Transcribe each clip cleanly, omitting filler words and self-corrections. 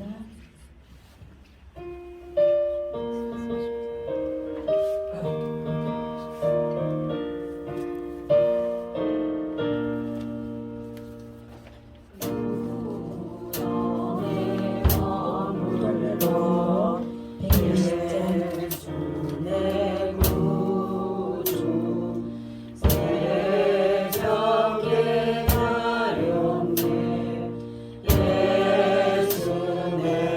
기도합니다. 예수 내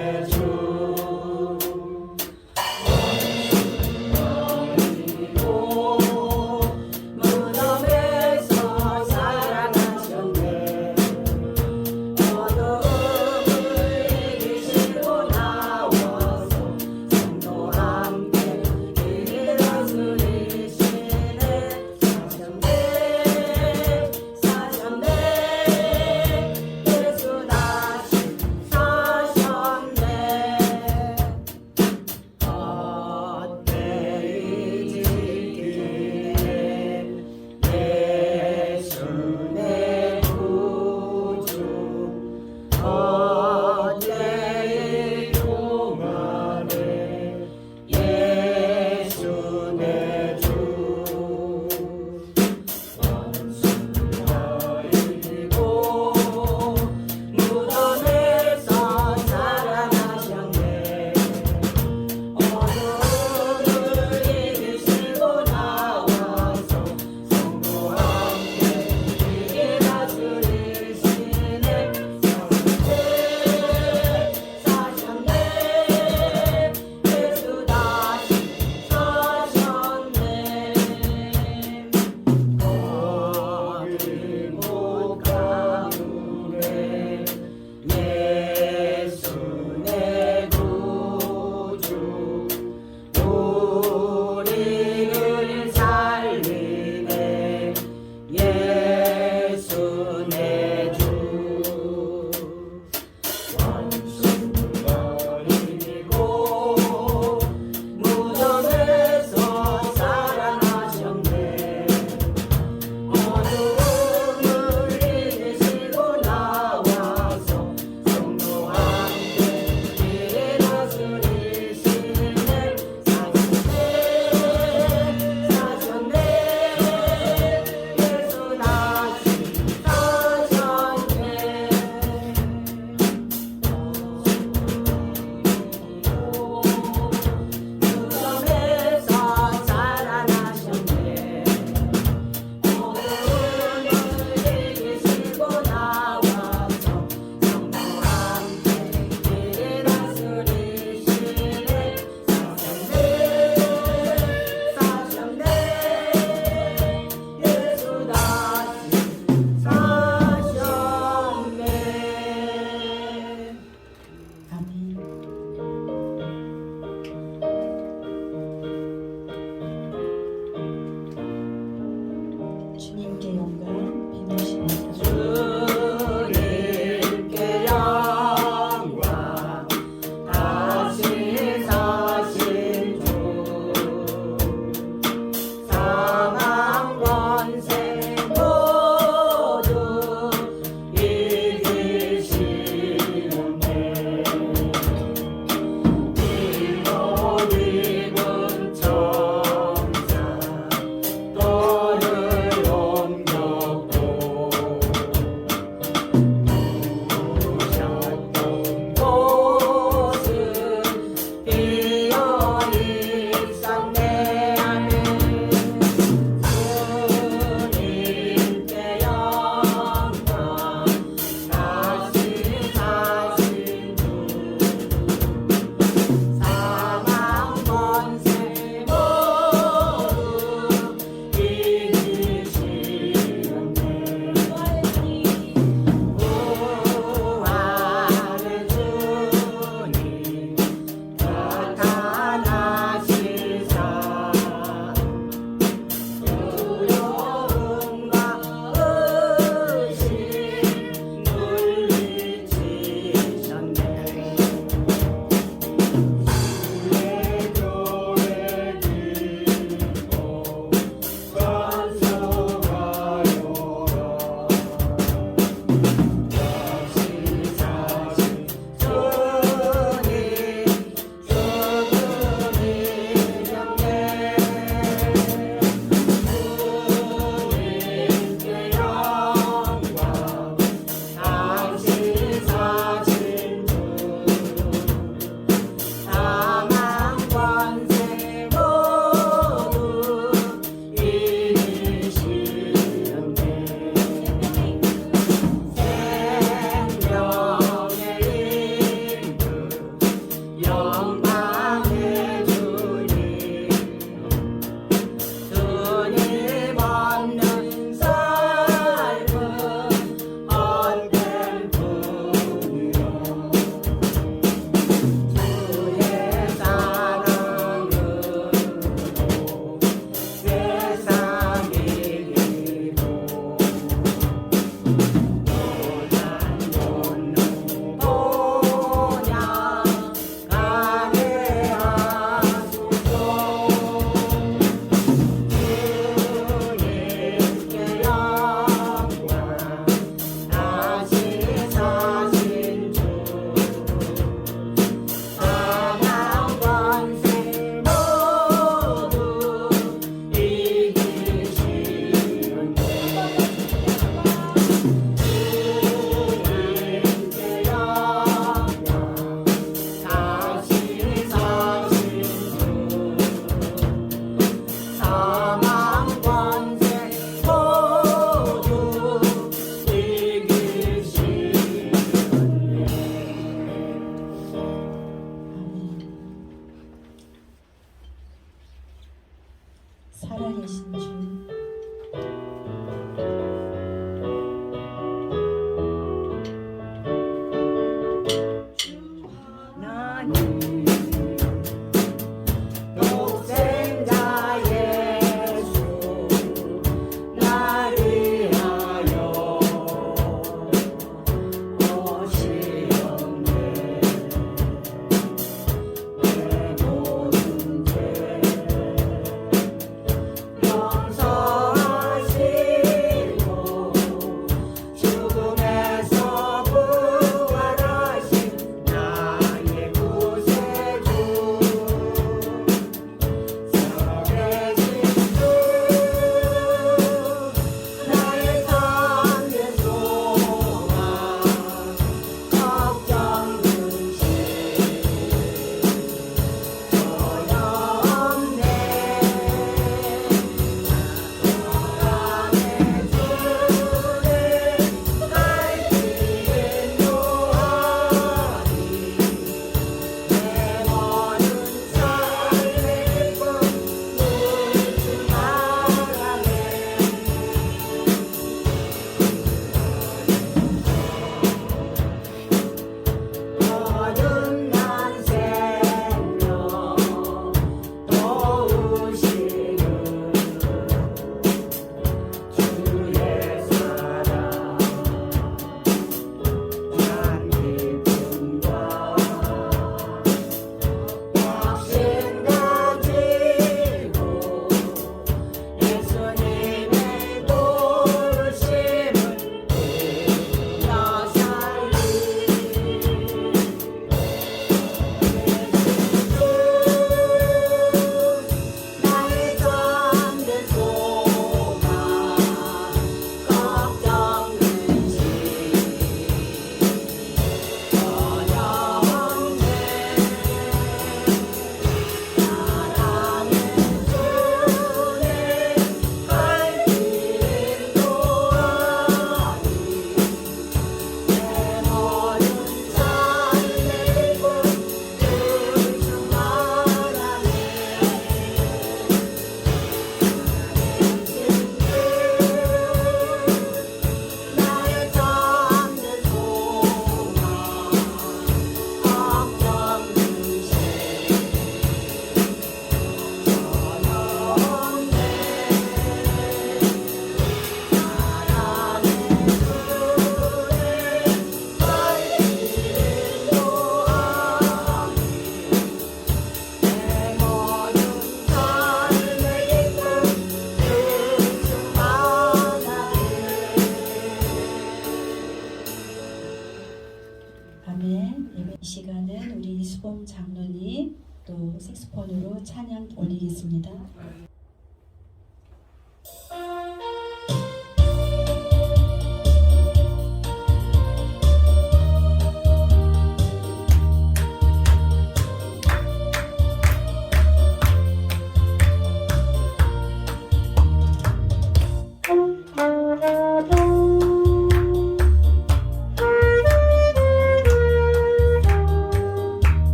이 시간은 우리 이수봉 장로님 또 색소폰으로 찬양 올리겠습니다.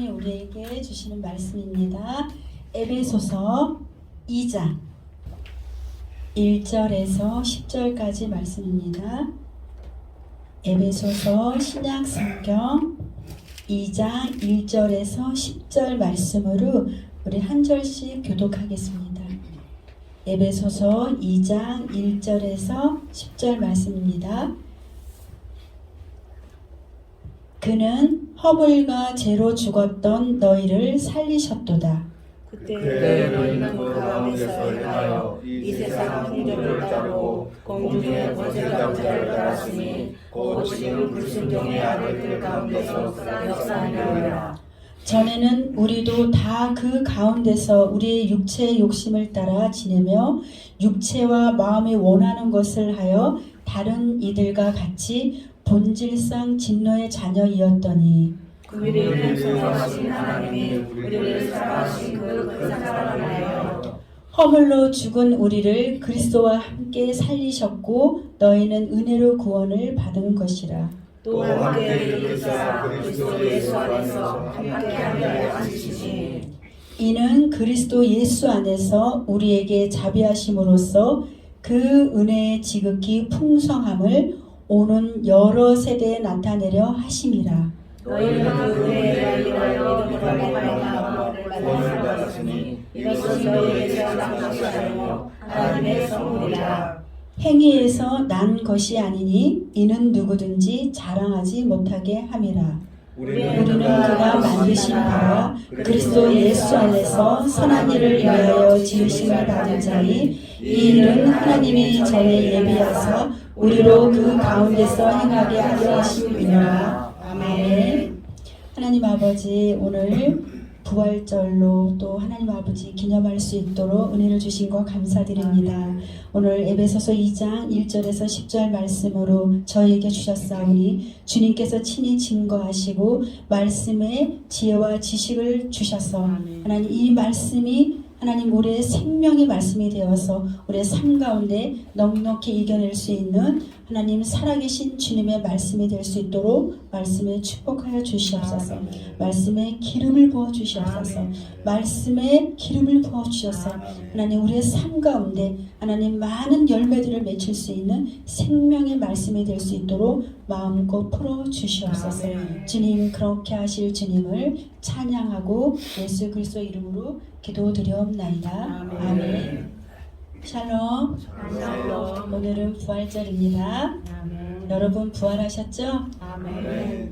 성경이 우리에게 주시는 말씀입니다. 에베소서 2장 1절에서 10절까지 말씀입니다. 에베소서 신약 성경 2장 1절에서 10절 말씀으로 우리 한 절씩 교독하겠습니다. 에베소서 2장 1절에서 10절 말씀입니다. 그는 허물과 죄로 죽었던 너희를 살리셨도다. 그때 너희는 그 가운데서 행하여 이 세상 풍조를 따르고 공중의 권세자들을 따랐으니 곧 지금 불순종의 아들들 가운데서 역사하느니라. 전에는 우리도 다 그 가운데서 우리의 육체의 욕심을 따라 지내며 육체와 마음이 원하는 것을 하여 다른 이들과 같이 본질상 진노의 자녀이었더니 우리를 행성하신 하나님이 우리를 사랑하신 그 사랑을 하여 허물로 죽은 우리를 그리스도와 함께 살리셨고 너희는 은혜로 구원을 받은 것이라. 또 함께 일으키사 그리스도 예수 안에서 함께하게 하시니 이는 그리스도 예수 안에서 우리에게 자비하심으로써 그 은혜의 지극히 풍성함을 오는 여러 세대에 나타내려 하심이라. 너희는 그 은혜에 인하여 믿음으로 말미암아 구원을 받았으니 이것은 너희에게서 난 것이 아니요 하나님의 선물이라. 행위에서 난 것이 아니니 이는 누구든지 자랑하지 못하게 함이라. 우리는 그가 만드신 바와 그리스도 예수 안에서 선한 일을 위하여 지으심을 받은 자니 이 일은 하나님이 전에 예비하사 우리로 그 가운데서 행하게 하려 하심이니라. 아멘. 하나님 아버지, 오늘 부활절로 또 하나님 아버지 기념할 수 있도록 은혜를 주신 것 감사드립니다. 오늘 에베소서 2장 1절에서 10절 말씀으로 저희에게 주셨사오니 주님께서 친히 증거하시고 말씀의 지혜와 지식을 주셔서 하나님 이 말씀이 하나님 우리의 생명의 말씀이 되어서 우리의 삶 가운데 넉넉히 이겨낼 수 있는 하나님 살아계신 주님의 말씀이 될 수 있도록 말씀에 축복하여 주시옵소서. 말씀에 기름을 부어 주시옵소서. 말씀에 기름을 부어 주셔서 하나님 우리의 삶 가운데 하나님 많은 열매들을 맺힐 수 있는 생명의 말씀이 될 수 있도록 마음껏 풀어 주시옵소서. 주님, 그렇게 하실 주님을 찬양하고 예수 그리스도 이름으로 기도드리옵나이다. 아멘. 샬롬. 오늘은 부활절입니다. 여러분 부활하셨죠?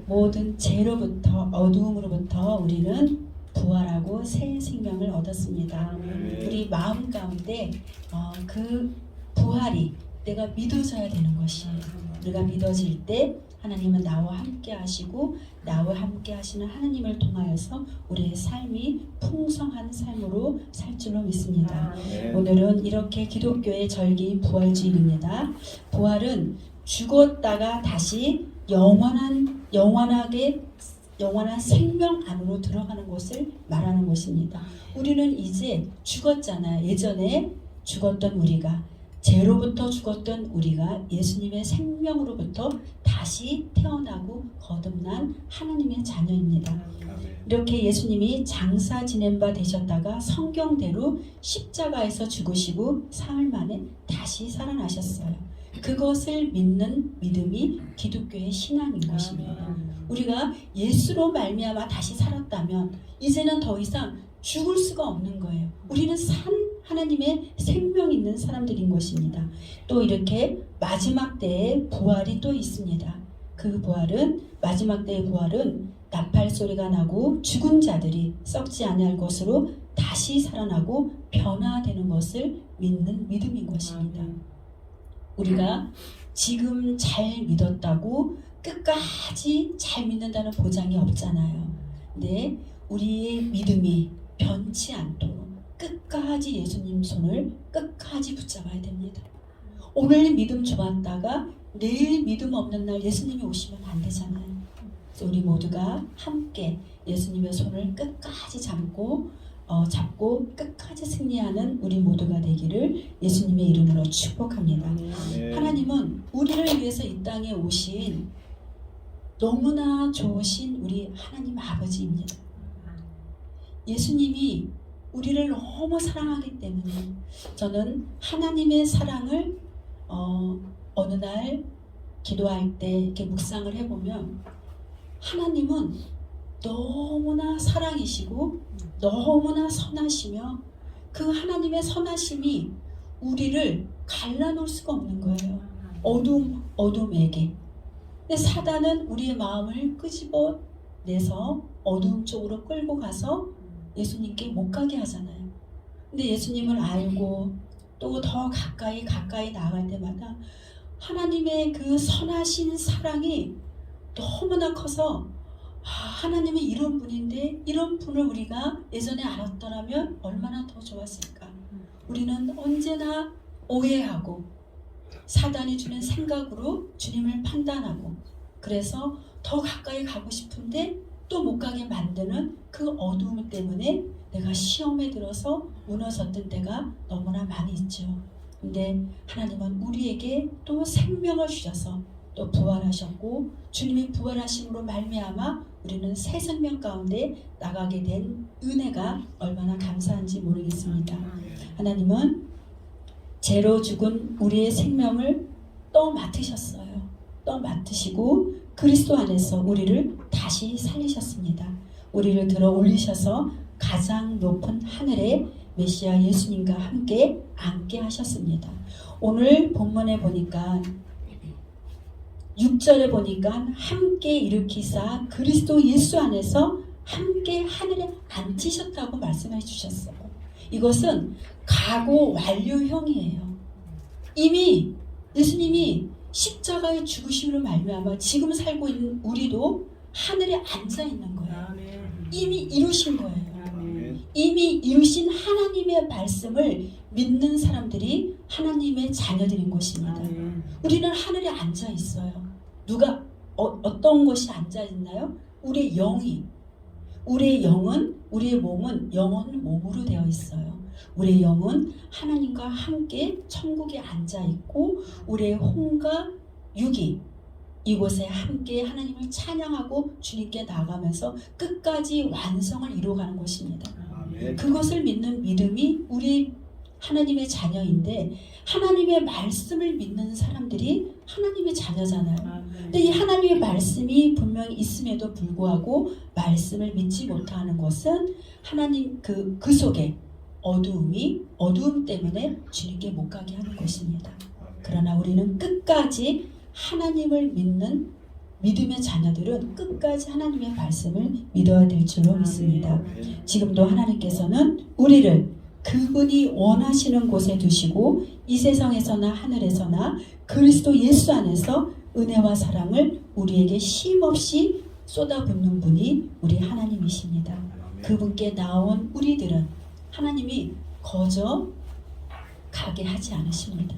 모든 죄로부터 어두움으로부터 우리는 부활하고 새 생명을 얻었습니다. 우리 마음 가운데 그 부활이 내가 믿어져야 되는 것이에요. 우리가 믿어질 때 하나님은 나와 함께 하시고 나와 함께 하시는 하나님을 통하여서 우리의 삶이 풍성한 삶으로 살 줄로 믿습니다. 오늘은 이렇게 기독교의 절기 부활주일입니다. 부활은 죽었다가 다시 영원한 생명 안으로 들어가는 것을 말하는 것입니다. 우리는 이제 죽었잖아요. 예전에 죽었던 우리가, 죄로부터 죽었던 우리가 예수님의 생명으로부터 다시 태어나고 거듭난 하나님의 자녀입니다. 이렇게 예수님이 장사 지낸 바 되셨다가 성경대로 십자가에서 죽으시고 사흘 만에 다시 살아나셨어요. 그것을 믿는 믿음이 기독교의 신앙인 것입니다. 우리가 예수로 말미암아 다시 살았다면 이제는 더 이상 죽을 수가 없는 거예요. 우리는 하나님의 생명 있는 사람들인 것입니다. 또 이렇게 마지막 때의 부활이 또 있습니다. 그 부활은 마지막 때의 부활은 나팔 소리가 나고 죽은 자들이 썩지 아니할 것으로 다시 살아나고 변화되는 것을 믿는 믿음인 것입니다. 우리가 지금 잘 믿었다고 끝까지 잘 믿는다는 보장이 없잖아요. 근데 우리의 믿음이 변치 않도록 끝까지 예수님 손을 끝까지 붙잡아야 됩니다. 오늘 믿음 좋았다가 내일 믿음 없는 날 예수님이 오시면 안 되잖아요. 그래서 우리 모두가 함께 예수님의 손을 끝까지 잡고 끝까지 승리하는 우리 모두가 되기를 예수님의 이름으로 축복합니다. 하나님은 우리를 위해서 이 땅에 오신 너무나 좋으신 우리 하나님 아버지입니다. 예수님이 우리를 너무 사랑하기 때문에 저는 하나님의 사랑을 어느 날 기도할 때 이렇게 묵상을 해보면 하나님은 너무나 사랑이시고 너무나 선하시며 그 하나님의 선하심이 우리를 갈라놓을 수가 없는 거예요. 어둠에게. 근데 사단은 우리의 마음을 끄집어내서 어두움 쪽으로 끌고 가서 예수님께 못 가게 하잖아요. 근데 예수님을 알고 또 더 가까이 나아갈 때마다 하나님의 그 선하신 사랑이 너무나 커서 하나님은 이런 분인데 이런 분을 우리가 예전에 알았더라면 얼마나 더 좋았을까. 우리는 언제나 오해하고 사단이 주는 생각으로 주님을 판단하고 그래서 더 가까이 가고 싶은데 또 못 가게 만드는 그 어두움 때문에 내가 시험에 들어서 무너졌던 때가 너무나 많이 있죠. 근데 하나님은 우리에게 또 생명을 주셔서 또 부활하셨고 주님이 부활하심으로 말미암아 우리는 새 생명 가운데 나가게 된 은혜가 얼마나 감사한지 모르겠습니다. 하나님은 죄로 죽은 우리의 생명을 또 맡으셨어요. 또 맡으시고 그리스도 안에서 우리를 다시 살리셨습니다. 우리를 들어 올리셔서 가장 높은 하늘에 메시아 예수님과 함께 앉게 하셨습니다. 오늘 본문에 보니까 6절에 보니까 함께 일으키사 그리스도 예수 안에서 함께 하늘에 앉히셨다고 말씀해 주셨어요. 이것은 과거 완료형이에요. 이미 예수님이 십자가의 죽으심으로 말미암아 지금 살고 있는 우리도 하늘에 앉아 있는 거예요. 이미 이루신 거예요. 이미 이루신 하나님의 말씀을 믿는 사람들이 하나님의 자녀들인 것입니다. 우리는 하늘에 앉아 있어요. 누가 어떤 것이 앉아 있나요? 우리의 영이. 우리의 영은 우리의 몸은 영원 몸으로 되어 있어요. 우리의 영은 하나님과 함께 천국에 앉아 있고 우리의 혼과 육이 이곳에 함께 하나님을 찬양하고 주님께 나가면서 끝까지 완성을 이루어가는 것입니다. 그것을 믿는 믿음이 우리 하나님의 자녀인데 하나님의 말씀을 믿는 사람들이 하나님의 자녀잖아요. 근데 이 하나님의 말씀이 분명히 있음에도 불구하고 말씀을 믿지 못하는 것은 하나님 그 속에 어두움 때문에 주님께 못 가게 하는 것입니다. 그러나 우리는 끝까지 하나님을 믿는 믿음의 자녀들은 끝까지 하나님의 말씀을 믿어야 될 줄로 믿습니다. 지금도 하나님께서는 우리를 그분이 원하시는 곳에 두시고 이 세상에서나 하늘에서나 그리스도 예수 안에서 은혜와 사랑을 우리에게 쉼없이 쏟아붓는 분이 우리 하나님이십니다. 그분께 나온 우리들은 하나님이 거저 가게 하지 않으십니다.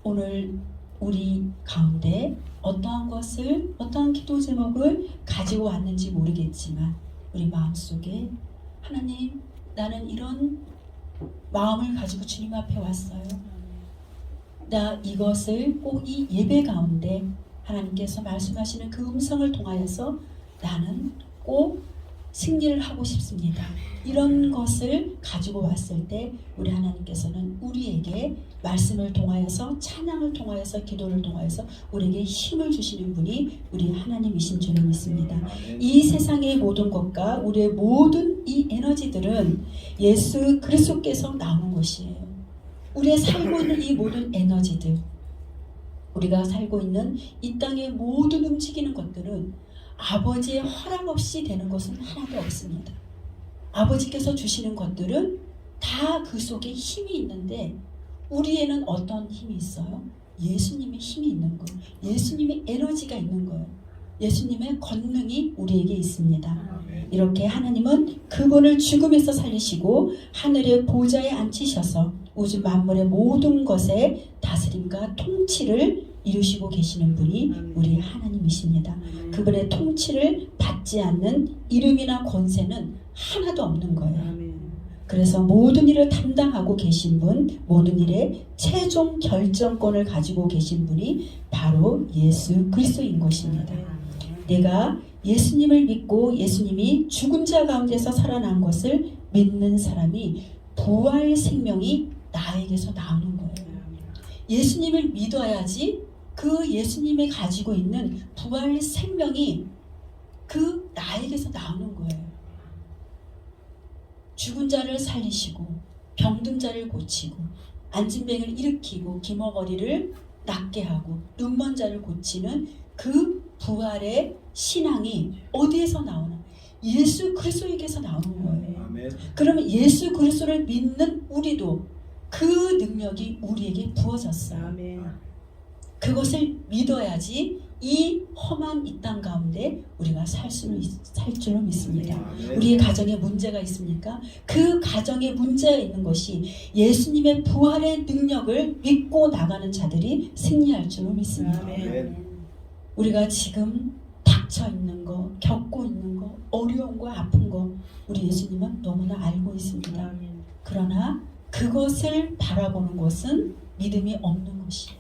오늘 우리 가운데 어떠한 기도 제목을 가지고 왔는지 모르겠지만 우리 마음속에 하나님 나는 이런 마음을 가지고 주님 앞에 왔어요. 나 이것을 꼭 이 예배 가운데 하나님께서 말씀하시는 그 음성을 통하여서 나는 꼭 승리를 하고 싶습니다. 이런 것을 가지고 왔을 때 우리 하나님께서는 우리에게 말씀을 통하여서 찬양을 통하여서 기도를 통하여서 우리에게 힘을 주시는 분이 우리 하나님이신 줄을 믿습니다. 이 세상의 모든 것과 우리의 모든 이 에너지들은 예수 그리스도께서 나오는 것이에요. 우리의 살고 있는 이 모든 에너지들, 우리가 살고 있는 이 땅의 모든 움직이는 것들은 아버지의 허락 없이 되는 것은 하나도 없습니다. 아버지께서 주시는 것들은 다 그 속에 힘이 있는데 우리에는 어떤 힘이 있어요? 예수님의 힘이 있는 거예요. 예수님의 에너지가 있는 거예요. 예수님의 권능이 우리에게 있습니다. 이렇게 하나님은 그분을 죽음에서 살리시고 하늘의 보좌에 앉히셔서 우주 만물의 모든 것에 다스림과 통치를 이루시고 계시는 분이 우리 하나님이십니다. 그분의 통치를 받지 않는 이름이나 권세는 하나도 없는 거예요. 그래서 모든 일을 담당하고 계신 분, 모든 일의 최종 결정권을 가지고 계신 분이 바로 예수 그리스도인 것입니다. 내가 예수님을 믿고 예수님이 죽은 자 가운데서 살아난 것을 믿는 사람이 부활 생명이 나에게서 나오는 거예요. 예수님을 믿어야지 그 예수님이 가지고 있는 부활 생명이 그 나에게서 나오는 거예요. 죽은 자를 살리시고 병든 자를 고치고 안진뱅이를 일으키고 기머거리를 낫게 하고 눈먼 자를 고치는 그 부활의 신앙이 어디에서 나오나? 예수 그리스도에게서 나오는 거예요. 아멘. 그러면 예수 그리스도를 믿는 우리도 그 능력이 우리에게 부어졌어요. 아멘. 그것을 믿어야지 이 험한 이 땅 가운데 우리가 살 줄로 믿습니다. 아멘. 우리의 가정에 문제가 있습니까? 그 가정에 문제가 있는 것이 예수님의 부활의 능력을 믿고 나가는 자들이 승리할 줄로 믿습니다. 아멘. 우리가 지금 닥쳐 있는 거, 겪고 있는 거, 어려운 거, 아픈 거 우리 예수님은 너무나 알고 있습니다. 아멘. 그러나 그것을 바라보는 것은 믿음이 없는 것이에요.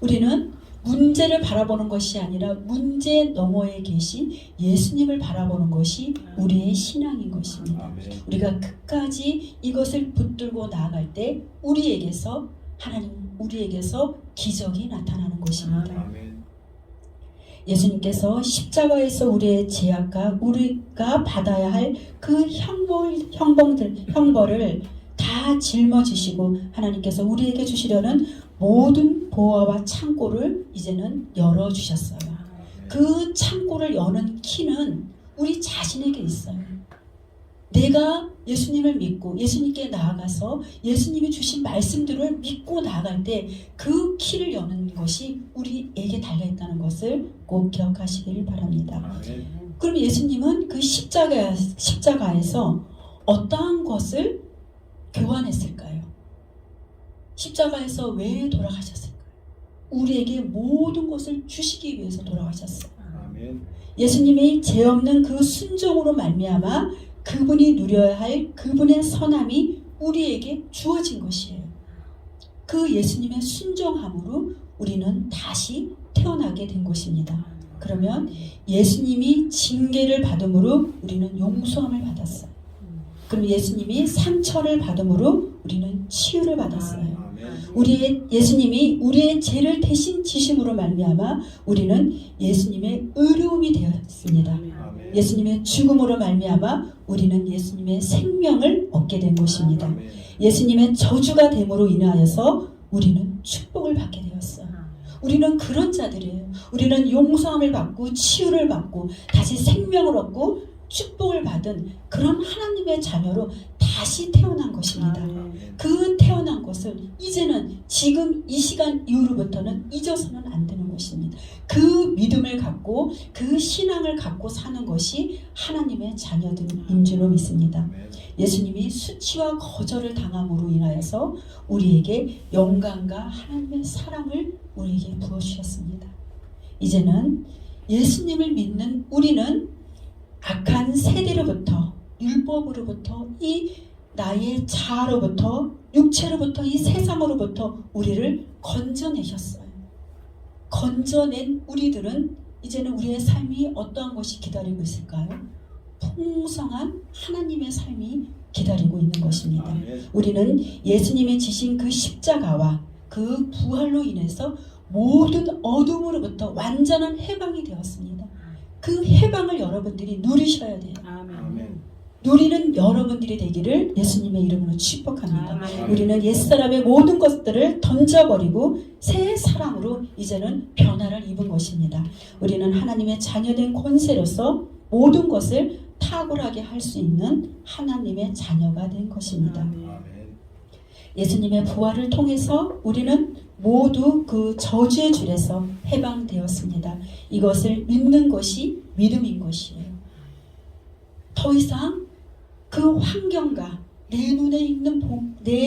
우리는 문제를 바라보는 것이 아니라 문제 너머에 계신 예수님을 바라보는 것이 우리의 신앙인 것입니다. 아멘. 우리가 끝까지 이것을 붙들고 나아갈 때 우리에게서 하나님 우리에게서 기적이 나타나는 것입니다. 아멘. 예수님께서 십자가에서 우리의 죄악과 우리가 받아야 할 그 형벌을 다 짊어지시고 하나님께서 우리에게 주시려는 모든 보화와 창고를 이제는 열어주셨어요. 그 창고를 여는 키는 우리 자신에게 있어요. 내가 예수님을 믿고 예수님께 나아가서 예수님이 주신 말씀들을 믿고 나아갈 때 그 키를 여는 것이 우리에게 달려있다는 것을 꼭 기억하시길 바랍니다. 아멘. 그럼 예수님은 그 십자가에서 어떠한 것을 교환했을까요? 십자가에서 왜 돌아가셨을까요? 우리에게 모든 것을 주시기 위해서 돌아가셨어요. 아멘. 예수님이 죄 없는 그 순종으로 말미암아 그분이 누려야 할 그분의 선함이 우리에게 주어진 것이에요. 그 예수님의 순종함으로 우리는 다시 태어나게 된 것입니다. 그러면 예수님이 징계를 받음으로 우리는 용서함을 받았어요. 그럼 예수님이 상처를 받음으로 우리는 치유를 받았어요. 아멘. 예수님이 우리의 죄를 대신 지심으로 말미암아 우리는 예수님의 의로움이 되었습니다. 아멘. 예수님의 죽음으로 말미암아 우리는 예수님의 생명을 얻게 된 것입니다. 아멘. 예수님의 저주가 됨으로 인하여서 우리는 축복을 받게 되었어요. 우리는 그런 자들이에요. 우리는 용서함을 받고 치유를 받고 다시 생명을 얻고 축복을 받은 그런 하나님의 자녀로 다시 태어난 것입니다. 그 태어난 것을 이제는 지금 이 시간 이후로부터는 잊어서는 안 되는 것입니다. 그 믿음을 갖고 그 신앙을 갖고 사는 것이 하나님의 자녀들인 줄로 믿습니다. 아멘. 예수님이 수치와 거절을 당함으로 인하여서 우리에게 영광과 하나님의 사랑을 우리에게 부어주셨습니다. 이제는 예수님을 믿는 우리는 악한 세대로부터 율법으로부터 이 나의 자아로부터 육체로부터 이 세상으로부터 우리를 건져내셨어요. 건져낸 우리들은 이제는 우리의 삶이 어떠한 것이 기다리고 있을까요? 풍성한 하나님의 삶이 기다리고 있는 것입니다. 아멘. 우리는 예수님이 지신 그 십자가와 그 부활로 인해서 모든 어둠으로부터 완전한 해방이 되었습니다. 그 해방을 여러분들이 누리셔야 돼요. 아멘. 누리는 여러분들이 되기를 예수님의 이름으로 축복합니다. 아멘. 우리는 옛사람의 모든 것들을 던져버리고 새 사람으로 이제는 변화를 입은 것입니다. 우리는 하나님의 자녀된 권세로서 모든 것을 탁월하게 할 수 있는 하나님의 자녀가 된 것입니다. 아멘. 예수님의 부활을 통해서 우리는 모두 그 저주의 줄에서 해방되었습니다. 이것을 믿는 것이 믿음인 것이에요. 더 이상 그 환경과 내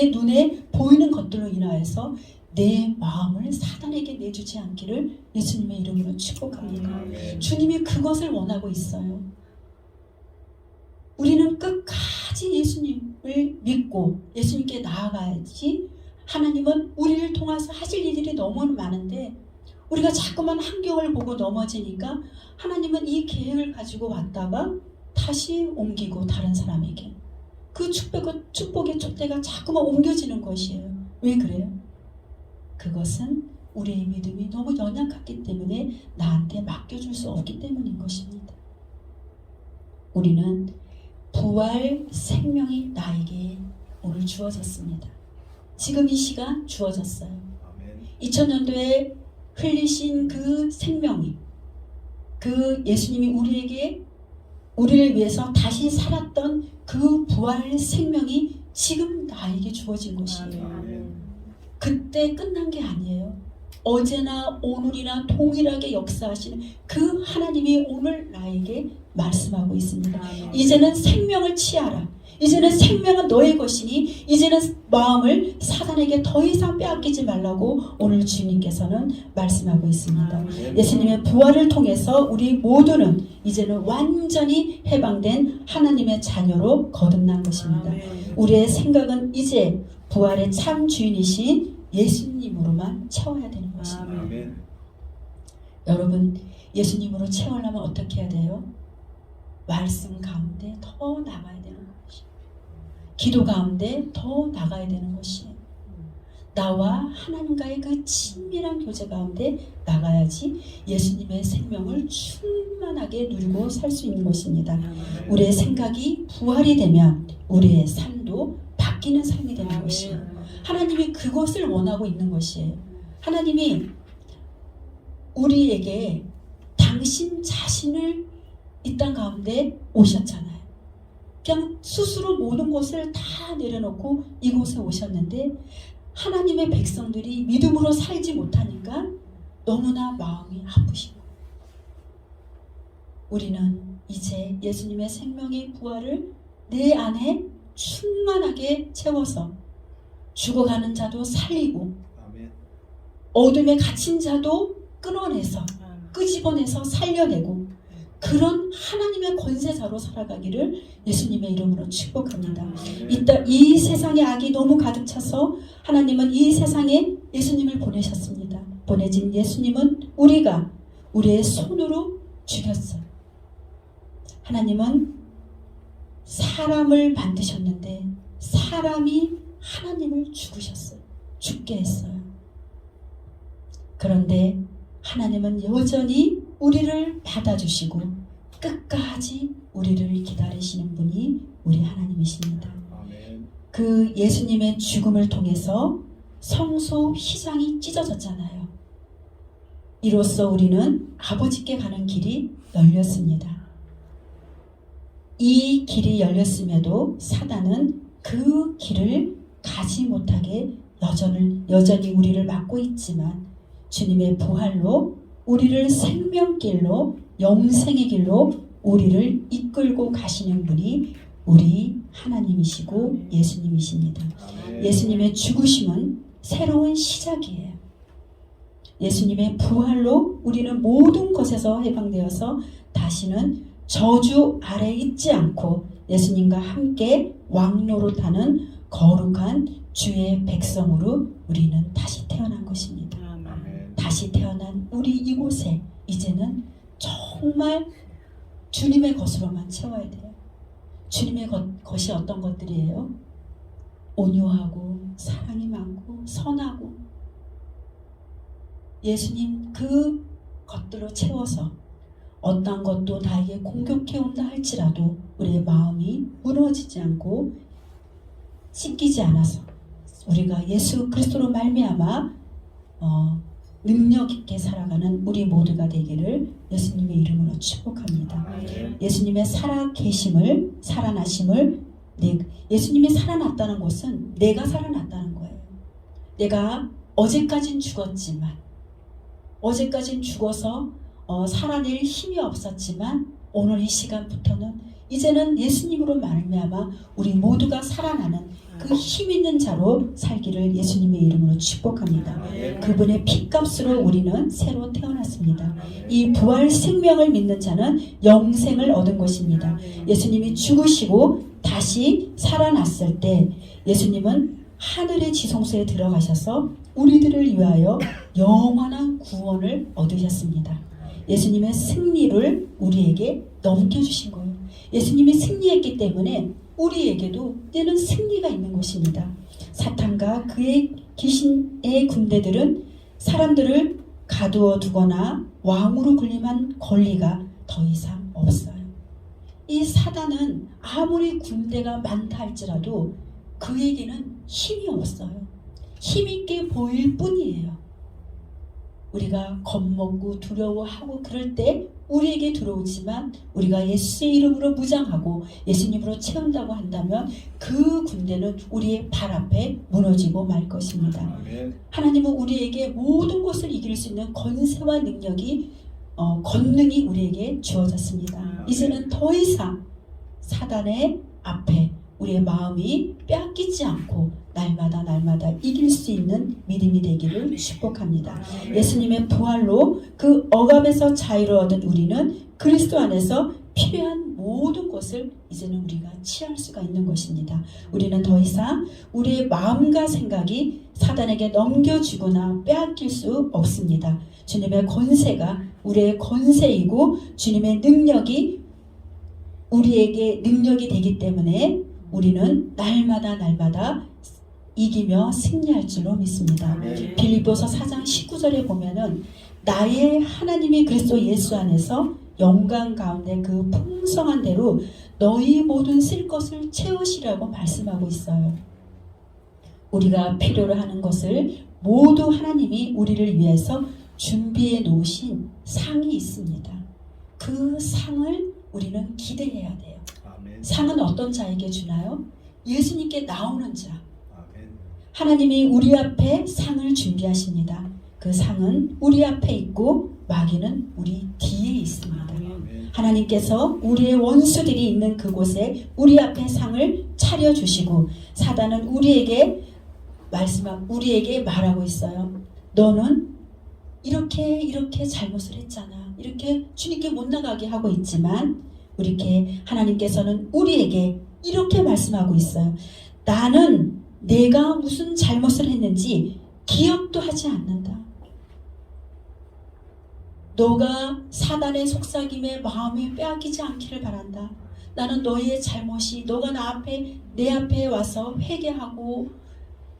눈에 보이는 것들로 인하여서 내 마음을 사단에게 내주지 않기를 예수님의 이름으로 축복합니다. 아멘. 주님이 그것을 원하고 있어요. 우리는 끝까지 예수님을 믿고 예수님께 나아가야지. 하나님은 우리를 통해서 하실 일들이 너무 많은데 우리가 자꾸만 환경을 보고 넘어지니까 하나님은 이 계획을 가지고 왔다가 다시 옮기고 다른 사람에게 그 축복의 촛대가 자꾸만 옮겨지는 것이에요. 왜 그래요? 그것은 우리의 믿음이 너무 연약하기 때문에 나한테 맡겨줄 수 없기 때문인 것입니다. 우리는 부활 생명이 나에게 오늘 주어졌습니다. 지금 이 시간 주어졌어요. 2000년도에 흘리신 그 생명이, 그 예수님이 우리를 위해서 다시 살았던 그 부활 생명이 지금 나에게 주어진 것이에요. 그때 끝난 게 아니에요. 어제나 오늘이나 동일하게 역사하시는 그 하나님이 오늘 나에게 말씀하고 있습니다. 이제는 생명을 취하라. 이제는 생명은 너의 것이니 이제는 마음을 사단에게 더 이상 빼앗기지 말라고 오늘 주님께서는 말씀하고 있습니다. 예수님의 부활을 통해서 우리 모두는 이제는 완전히 해방된 하나님의 자녀로 거듭난 것입니다. 우리의 생각은 이제 부활의 참 주인이신 예수님으로만 채워야 되는 것입니다. 여러분, 예수님으로 채우려면 어떻게 해야 돼요? 말씀 가운데 더 나가야 되는 것이에요. 기도 가운데 더 나가야 되는 것이에요. 나와 하나님과의 그 친밀한 교제 가운데 나가야지 예수님의 생명을 충만하게 누리고 살 수 있는 것입니다. 우리의 생각이 부활이 되면 우리의 삶도 바뀌는 삶이 되는 것이에요. 하나님이 그것을 원하고 있는 것이에요. 하나님이 우리에게 당신 자신을 이 땅 가운데 오셨잖아요. 그냥 스스로 모든 것을 다 내려놓고 이곳에 오셨는데 하나님의 백성들이 믿음으로 살지 못하니까 너무나 마음이 아프시고, 우리는 이제 예수님의 생명의 부활을 내 안에 충만하게 채워서 죽어가는 자도 살리고 어둠에 갇힌 자도 끊어내서 끄집어내서 살려내고 그런 하나님의 권세자로 살아가기를 예수님의 이름으로 축복합니다. 이 세상에 악이 너무 가득 차서 하나님은 이 세상에 예수님을 보내셨습니다. 보내진 예수님은 우리가 우리의 손으로 죽였어요. 하나님은 사람을 만드셨는데 사람이 하나님을 죽게 했어요. 그런데 하나님은 여전히 우리를 받아주시고 끝까지 우리를 기다리시는 분이 우리 하나님이십니다. 그 예수님의 죽음을 통해서 성소 휘장이 찢어졌잖아요. 이로써 우리는 아버지께 가는 길이 열렸습니다. 이 길이 열렸음에도 사단은 그 길을 가지 못하게 여전히 우리를 막고 있지만 주님의 부활로 우리를 생명길로 영생의 길로 우리를 이끌고 가시는 분이 우리 하나님이시고 예수님이십니다. 예수님의 죽으심은 새로운 시작이에요. 예수님의 부활로 우리는 모든 것에서 해방되어서 다시는 저주 아래 있지 않고 예수님과 함께 왕노릇하는 거룩한 주의 백성으로 우리는 다시 태어난 것입니다. 다시 태어난 우리 이곳에 이제는 정말 주님의 것으로만 채워야 돼요. 주님의 것이 어떤 것들이에요? 온유하고 사랑이 많고 선하고 예수님 그 것들로 채워서 어떤 것도 나에게 공격해 온다 할지라도 우리의 마음이 무너지지 않고 찢기지 않아서 우리가 예수 그리스도로 말미암아 능력 있게 살아가는 우리 모두가 되기를 예수님의 이름으로 축복합니다. 예수님의 살아나심을 예수님이 살아났다는 것은 내가 살아났다는 거예요. 내가 어제까진 죽었지만 어제까진 죽어서 살아낼 힘이 없었지만 오늘 이 시간부터는 이제는 예수님으로 말미암아 우리 모두가 살아나는 그 힘 있는 자로 살기를 예수님의 이름으로 축복합니다. 그분의 피값으로 우리는 새로 태어났습니다. 이 부활 생명을 믿는 자는 영생을 얻은 것입니다. 예수님이 죽으시고 다시 살아났을 때 예수님은 하늘의 지성소에 들어가셔서 우리들을 위하여 영원한 구원을 얻으셨습니다. 예수님의 승리를 우리에게 넘겨주신 거예요. 예수님이 승리했기 때문에 우리에게도 이제는 승리가 있는 것입니다. 사탄과 그의 귀신의 군대들은 사람들을 가두어 두거나 왕으로 군림한 권리가 더 이상 없어요. 이 사단은 아무리 군대가 많다 할지라도 그에게는 힘이 없어요. 힘있게 보일 뿐이에요. 우리가 겁먹고 두려워하고 그럴 때 우리에게 들어오지만 우리가 예수의 이름으로 무장하고 예수님으로 채운다고 한다면 그 군대는 우리의 발 앞에 무너지고 말 것입니다. 아멘. 하나님은 우리에게 모든 것을 이길 수 있는 권세와 능력이 권능이 우리에게 주어졌습니다. 이제는 더 이상 사단의 앞에 우리의 마음이 빼앗기지 않고 날마다 이길 수 있는 믿음이 되기를 축복합니다. 예수님의 부활로 그 억압에서 자유를 얻은 우리는 그리스도 안에서 필요한 모든 것을 이제는 우리가 취할 수가 있는 것입니다. 우리는 더 이상 우리의 마음과 생각이 사단에게 넘겨주거나 빼앗길 수 없습니다. 주님의 권세가 우리의 권세이고 주님의 능력이 우리에게 능력이 되기 때문에 우리는 날마다 이기며 승리할 줄로 믿습니다. 빌립보서 4장 19절에 보면은 나의 하나님이 그리스도 예수 안에서 영광 가운데 그 풍성한 대로 너희 모든 쓸 것을 채우시라고 말씀하고 있어요. 우리가 필요로 하는 것을 모두 하나님이 우리를 위해서 준비해 놓으신 상이 있습니다. 그 상을 우리는 기대해야 돼요. 아멘. 상은 어떤 자에게 주나요? 예수님께 나오는 자. 아멘. 하나님이 우리 앞에 상을 준비하십니다. 그 상은 우리 앞에 있고 마귀는 우리 뒤에 있습니다. 아멘. 하나님께서 우리의 원수들이 있는 그곳에 우리 앞에 상을 차려주시고 사단은 우리에게 말하고 있어요. 너는 이렇게 잘못을 했잖아. 이렇게 주님께 못 나가게 하고 있지만 이렇게 하나님께서는 우리에게 이렇게 말씀하고 있어요. 나는 내가 무슨 잘못을 했는지 기억도 하지 않는다. 너가 사단의 속삭임에 마음이 빼앗기지 않기를 바란다. 나는 너의 잘못이 너가 내 앞에 와서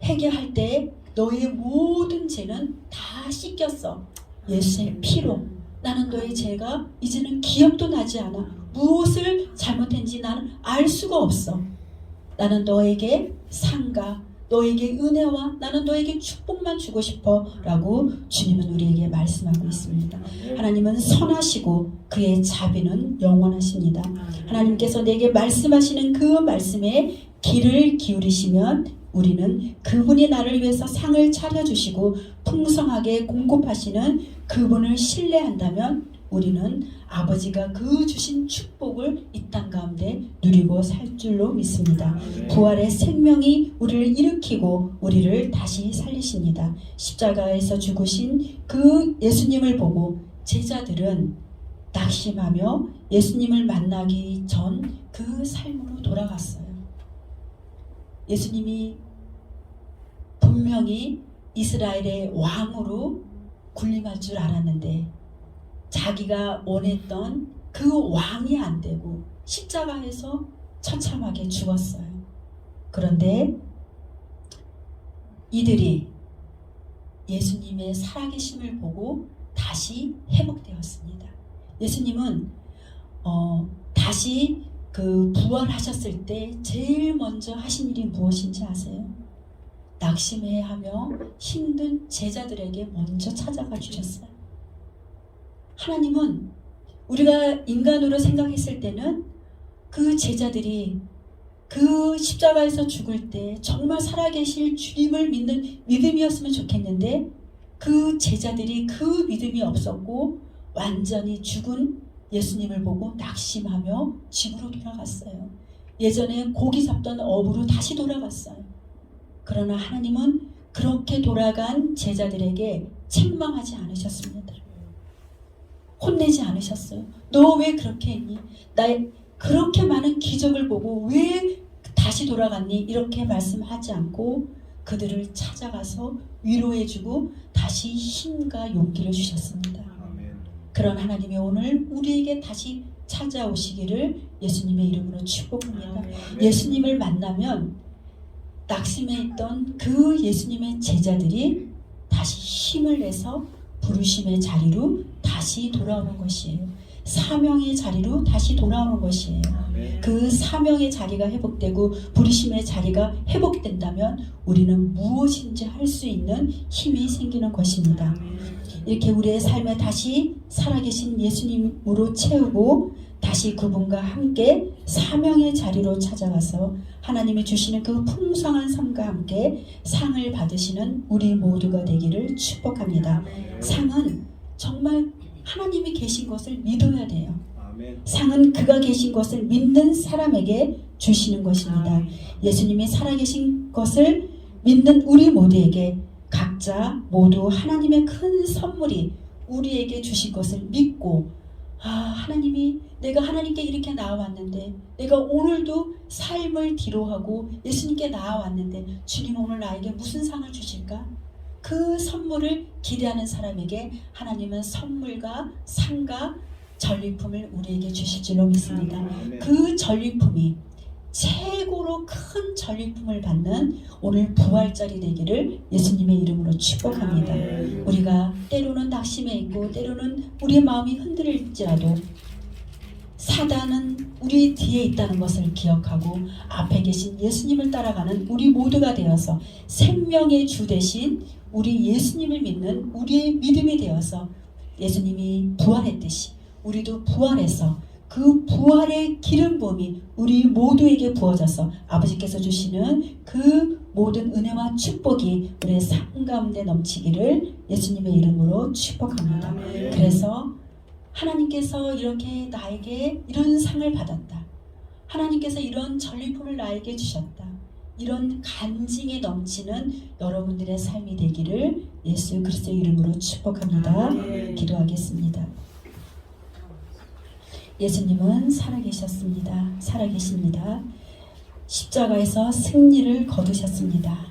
회개할 때 너의 모든 죄는 다 씻겼어. 예수의 피로. 나는 너의 죄가 이제는 기억도 나지 않아. 무엇을 잘못했는지 나는 알 수가 없어. 나는 너에게 상과 너에게 은혜와 나는 너에게 축복만 주고 싶어 라고 주님은 우리에게 말씀하고 있습니다. 하나님은 선하시고 그의 자비는 영원하십니다. 하나님께서 내게 말씀하시는 그 말씀에 귀를 기울이시면 우리는 그분이 나를 위해서 상을 차려주시고 풍성하게 공급하시는 그분을 신뢰한다면 우리는 아버지가 그 주신 축복을 이 땅 가운데 누리고 살 줄로 믿습니다. 부활의 생명이 우리를 일으키고 우리를 다시 살리십니다. 십자가에서 죽으신 그 예수님을 보고 제자들은 낙심하며 예수님을 만나기 전 그 삶으로 돌아갔어요. 예수님이 분명히 이스라엘의 왕으로 군림할 줄 알았는데 자기가 원했던 그 왕이 안 되고 십자가에서 처참하게 죽었어요. 그런데 이들이 예수님의 살아계심을 보고 다시 회복되었습니다. 예수님은 다시 그 부활하셨을 때 제일 먼저 하신 일이 무엇인지 아세요? 낙심해하며 힘든 제자들에게 먼저 찾아가 주셨어요. 하나님은 우리가 인간으로 생각했을 때는 그 제자들이 그 십자가에서 죽을 때 정말 살아계실 주님을 믿는 믿음이었으면 좋겠는데 그 제자들이 그 믿음이 없었고 완전히 죽은 예수님을 보고 낙심하며 집으로 돌아갔어요. 예전에 고기 잡던 어부로 다시 돌아갔어요. 그러나 하나님은 그렇게 돌아간 제자들에게 책망하지 않으셨습니다. 혼내지 않으셨어요. 너 왜 그렇게 했니? 나의 그렇게 많은 기적을 보고 왜 다시 돌아갔니? 이렇게 말씀하지 않고 그들을 찾아가서 위로해주고 다시 힘과 용기를 주셨습니다. 그런 하나님이 오늘 우리에게 다시 찾아오시기를 예수님의 이름으로 축복합니다. 예수님을 만나면 낙심해 있던 그 예수님의 제자들이 다시 힘을 내서 부르심의 자리로 다시 돌아오는 것이에요. 사명의 자리로 다시 돌아오는 것이에요. 그 사명의 자리가 회복되고 부르심의 자리가 회복된다면 우리는 무엇인지 할 수 있는 힘이 생기는 것입니다. 이렇게 우리의 삶에 다시 살아계신 예수님으로 채우고 다시 그분과 함께 사명의 자리로 찾아가서 하나님이 주시는 그 풍성한 삶과 함께 상을 받으시는 우리 모두가 되기를 축복합니다. 상은 정말 하나님이 계신 것을 믿어야 돼요. 상은 그가 계신 것을 믿는 사람에게 주시는 것입니다. 예수님이 살아계신 것을 믿는 우리 모두에게 각자 모두 하나님의 큰 선물이 우리에게 주신 것을 믿고 하나님이 내가 하나님께 이렇게 나아왔는데 내가 오늘도 삶을 뒤로하고 예수님께 나아왔는데 주님 오늘 나에게 무슨 상을 주실까? 그 선물을 기대하는 사람에게 하나님은 선물과 상과 전리품을 우리에게 주실 줄로 믿습니다. 그 전리품이 최고로 큰 전리품을 받는 오늘 부활절이 되기를 예수님의 이름으로 축복합니다. 우리가 때로는 낙심해 있고 때로는 우리의 마음이 흔들릴지라도 사단은 우리 뒤에 있다는 것을 기억하고 앞에 계신 예수님을 따라가는 우리 모두가 되어서 생명의 주 대신 우리 예수님을 믿는 우리의 믿음이 되어서 예수님이 부활했듯이 우리도 부활해서 그 부활의 기름 부음이 우리 모두에게 부어져서 아버지께서 주시는 그 모든 은혜와 축복이 우리의 삶 가운데 넘치기를 예수님의 이름으로 축복합니다. 그래서 하나님께서 이렇게 나에게 이런 상을 받았다. 하나님께서 이런 전리품을 나에게 주셨다. 이런 간증에 넘치는 여러분들의 삶이 되기를 예수 그리스도의 이름으로 축복합니다. 기도하겠습니다. 예수님은 살아계셨습니다. 살아계십니다. 십자가에서 승리를 거두셨습니다.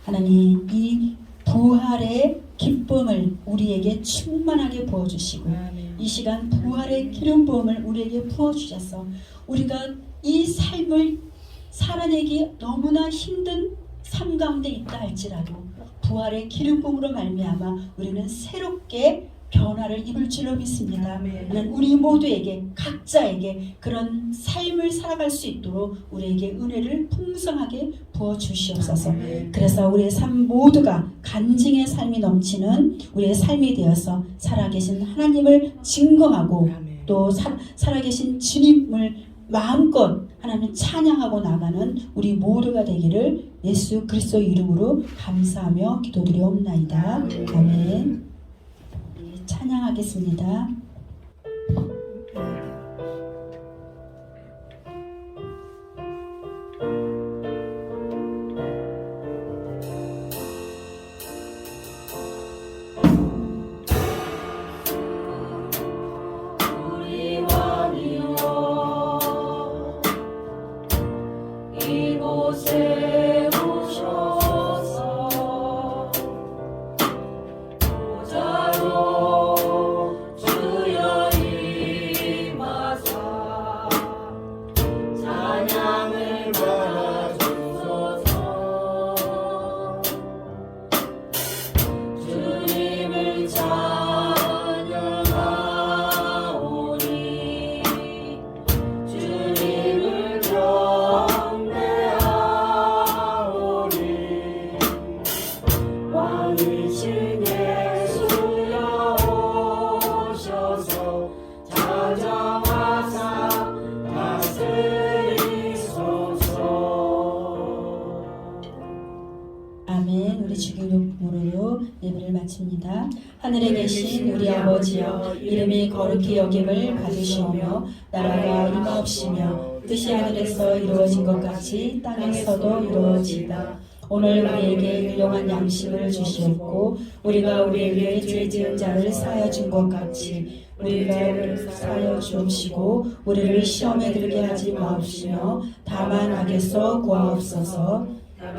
하나님 이 부활의 기쁨을 우리에게 충만하게 부어주시고 이 시간 부활의 기름 부음을 우리에게 부어주셔서 우리가 이 삶을 살아내기 너무나 힘든 삶 가운데 있다 할지라도 부활의 기름 부음으로 말미암아 우리는 새롭게 변화를 입을 줄로 믿습니다. 우리 모두에게 각자에게 그런 삶을 살아갈 수 있도록 우리에게 은혜를 풍성하게 부어주시옵소서. 그래서 우리의 삶 모두가 간증의 삶이 넘치는 우리의 삶이 되어서 살아계신 하나님을 증거하고 또 살아계신 주님을 마음껏 하나님 찬양하고 나가는 우리 모두가 되기를 예수 그리스도 이름으로 감사하며 기도드리옵나이다. 아멘. 찬양하겠습니다. 우리 왕이여 이곳에 오셔서 보좌로 주여 임하사 찬양을 받아주소서. 주님을 찬양하오니 주님을 경배하오니 왕이신 예수여 오셔서 찾아와사 다스리소서. 아멘. 우리 주기 높음으로 예배를 마칩니다. 하늘에 계신 우리 아버지여 이름이 거룩히 여김을 받으시오며 나라가 임하옵시며 뜻이 하늘에서 이루어진 것 같이 땅에서도 이루어지이다. 오늘 우리에게 일용할 양식을 주시옵고 우리가 우리에게 죄 지은 자를 사하여 준 것 같이 우리가 우리를 사하여 주옵시고 우리를 시험에 들게 하지 마옵시며 다만 악에서 구하옵소서.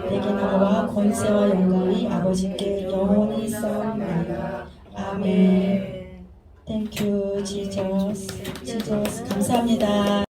내게 나라와 권세와 영광이 아버지께 영원히 있사옵나이다. 아멘. Thank you, Jesus. 감사합니다.